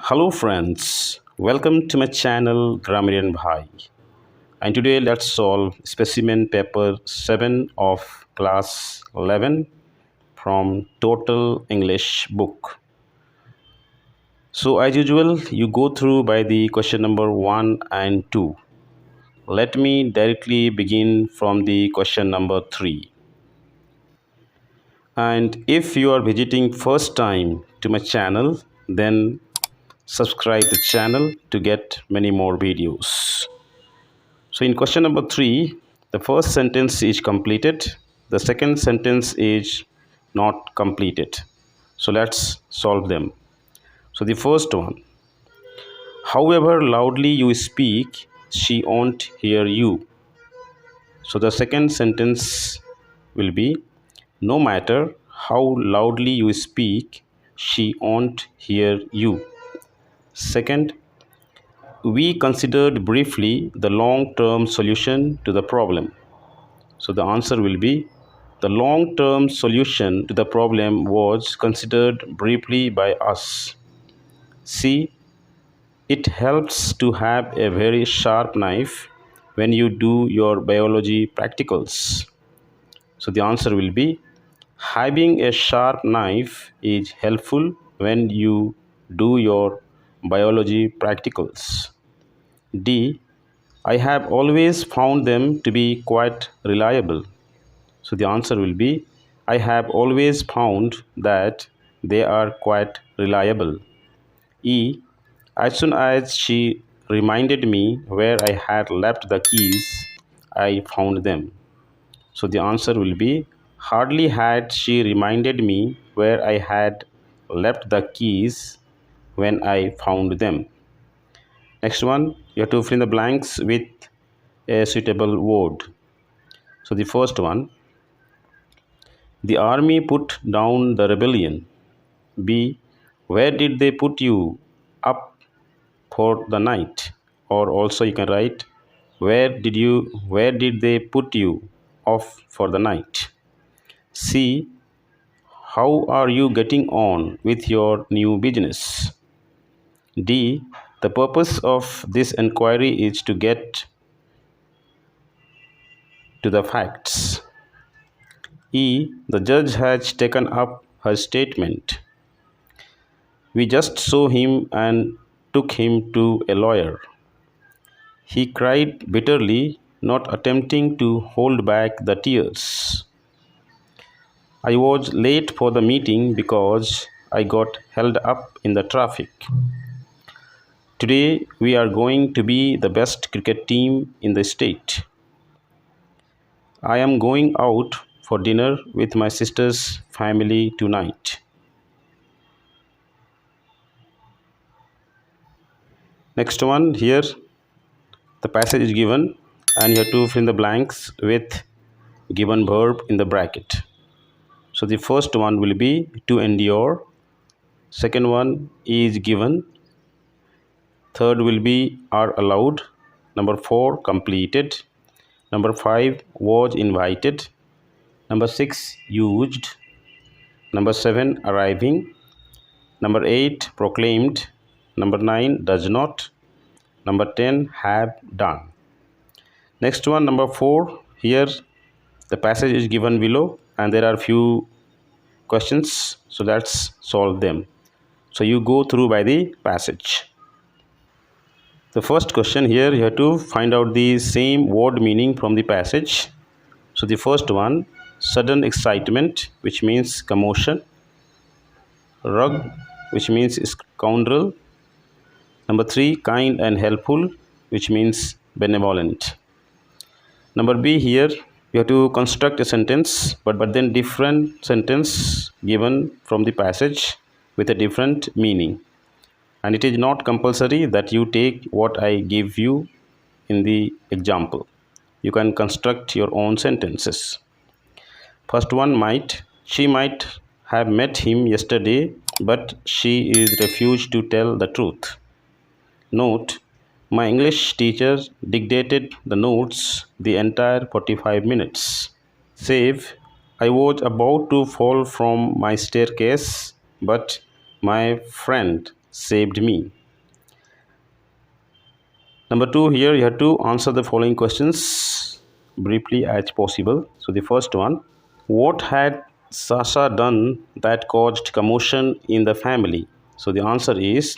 Hello friends, welcome to my channel Grammarian Bhai, and today let's solve Specimen paper 7 of class 11 from Total English book. So as usual, you go through by the question number 1 and 2. Let me directly begin from the question number 3. And if you are visiting first time to my channel, then subscribe the channel to get many more videos. So in question number 3, the first sentence is completed. The second sentence is not completed. So let's solve them. So the first one, however loudly you speak, she won't hear you. So the second sentence will be, no matter how loudly you speak, she won't hear you. Second, we considered briefly the long-term solution to the problem. So the answer will be, the long-term solution to the problem was considered briefly by us. C. It helps to have a very sharp knife when you do your biology practicals. So the answer will be, having a sharp knife is helpful when you do your biology practicals. D. I have always found them to be quite reliable. So the answer will be, I have always found that they are quite reliable. E. As soon as she reminded me where I had left the keys, I found them. So the answer will be, hardly had she reminded me where I had left the keys when I found them. Next one, you have to fill in the blanks with a suitable word. So the first one, the army put down the rebellion. B. Where did they put you up for the night? Or also you can write, where did they put you off for the night? C. How are you getting on with your new business? D. The purpose of this inquiry is to get to the facts. E. The judge has taken up her statement. We just saw him and took him to a lawyer. He cried bitterly, not attempting to hold back the tears. I was late for the meeting because I got held up in the traffic. Today we are going to be the best cricket team in the state. I am going out for dinner with my sister's family tonight. Next one, here the passage is given and you have to fill in the blanks with given verb in the bracket. So the first one will be to endure. Second one is given. Third will be are allowed. Number 4, completed. Number 5, was invited. Number 6, used. Number 7, arriving. Number 8, proclaimed. Number 9, does not. Number 10, have done. Next one, number 4, here the passage is given below and there are few questions, so let's solve them. So you go through by the passage. The first question, here you have to find out the same word meaning from the passage. So the first one, sudden excitement, which means commotion. Rug, which means scoundrel. Number 3, kind and helpful, which means benevolent. Number B, here you have to construct a sentence, but then different sentence given from the passage with a different meaning. And it is not compulsory that you take what I give you in the example. You can construct your own sentences. First one, might. She might have met him yesterday, but she is refused to tell the truth. Note, my English teacher dictated the notes the entire 45 minutes. Save, I was about to fall from my staircase, but my friend saved me. Number 2, here you have to answer the following questions briefly as possible. So the first one, what had Sasha done that caused commotion in the family? So the answer is,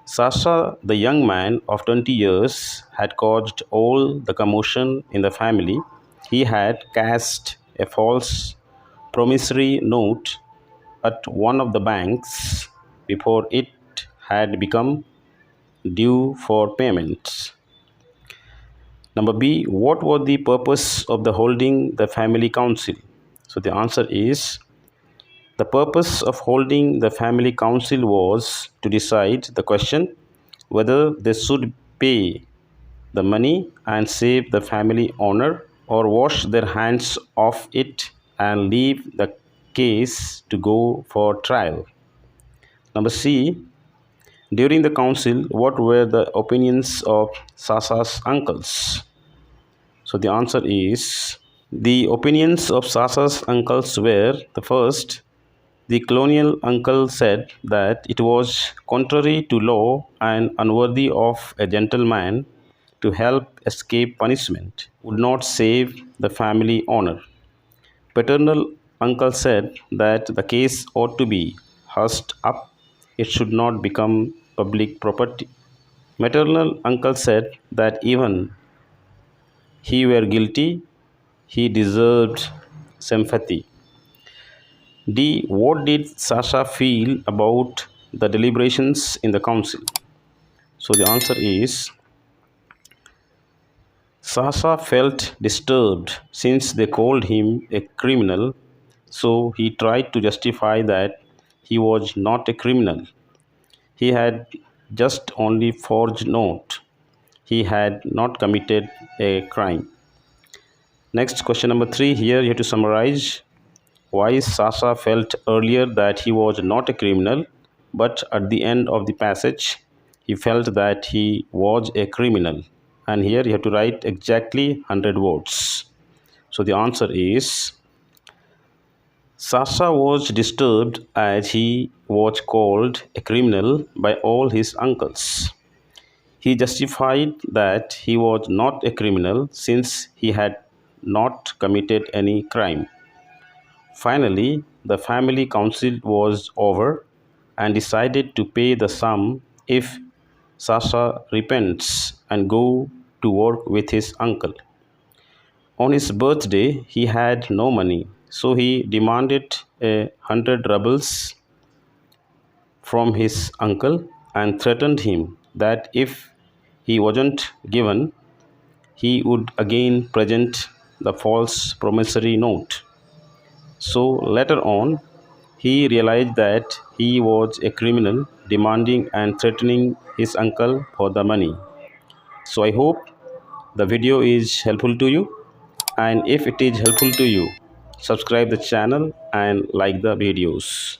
Sasha, the young man of 20 years, had caused all the commotion in the family. He had cast a false promissory note at one of the banks before it had become due for payment. Number B, what was the purpose of the holding the family council? So the answer is, the purpose of holding the family council was to decide the question whether they should pay the money and save the family honor, or wash their hands off it and leave the case to go for trial. Number C, during the council, what were the opinions of Sasha's uncles? So the answer is, the opinions of Sasha's uncles were, the first, the colonial uncle said that it was contrary to law and unworthy of a gentleman to help escape punishment, would not save the family honor. Paternal uncle said that the case ought to be hushed up, it should not become public property. Maternal uncle said that even he were guilty, he deserved sympathy. D. What did Sasha feel about the deliberations in the council? So the answer is, Sasha felt disturbed since they called him a criminal, so he tried to justify that he was not a criminal. He had just only forged note. He had not committed a crime. Next, question number 3. Here you have to summarize why Sasha felt earlier that he was not a criminal, but at the end of the passage, he felt that he was a criminal. And here you have to write exactly 100 words. So the answer is, Sasha was disturbed as he was called a criminal by all his uncles. He justified that he was not a criminal since he had not committed any crime. Finally, the family council was over and decided to pay the sum if Sasha repents and go to work with his uncle. On his birthday, he had no money, so he demanded 100 rubles from his uncle and threatened him that if he wasn't given, he would again present the false promissory note. So later on, he realized that he was a criminal demanding and threatening his uncle for the money. So I hope the video is helpful to you, and if it is helpful to you, subscribe the channel and like the videos.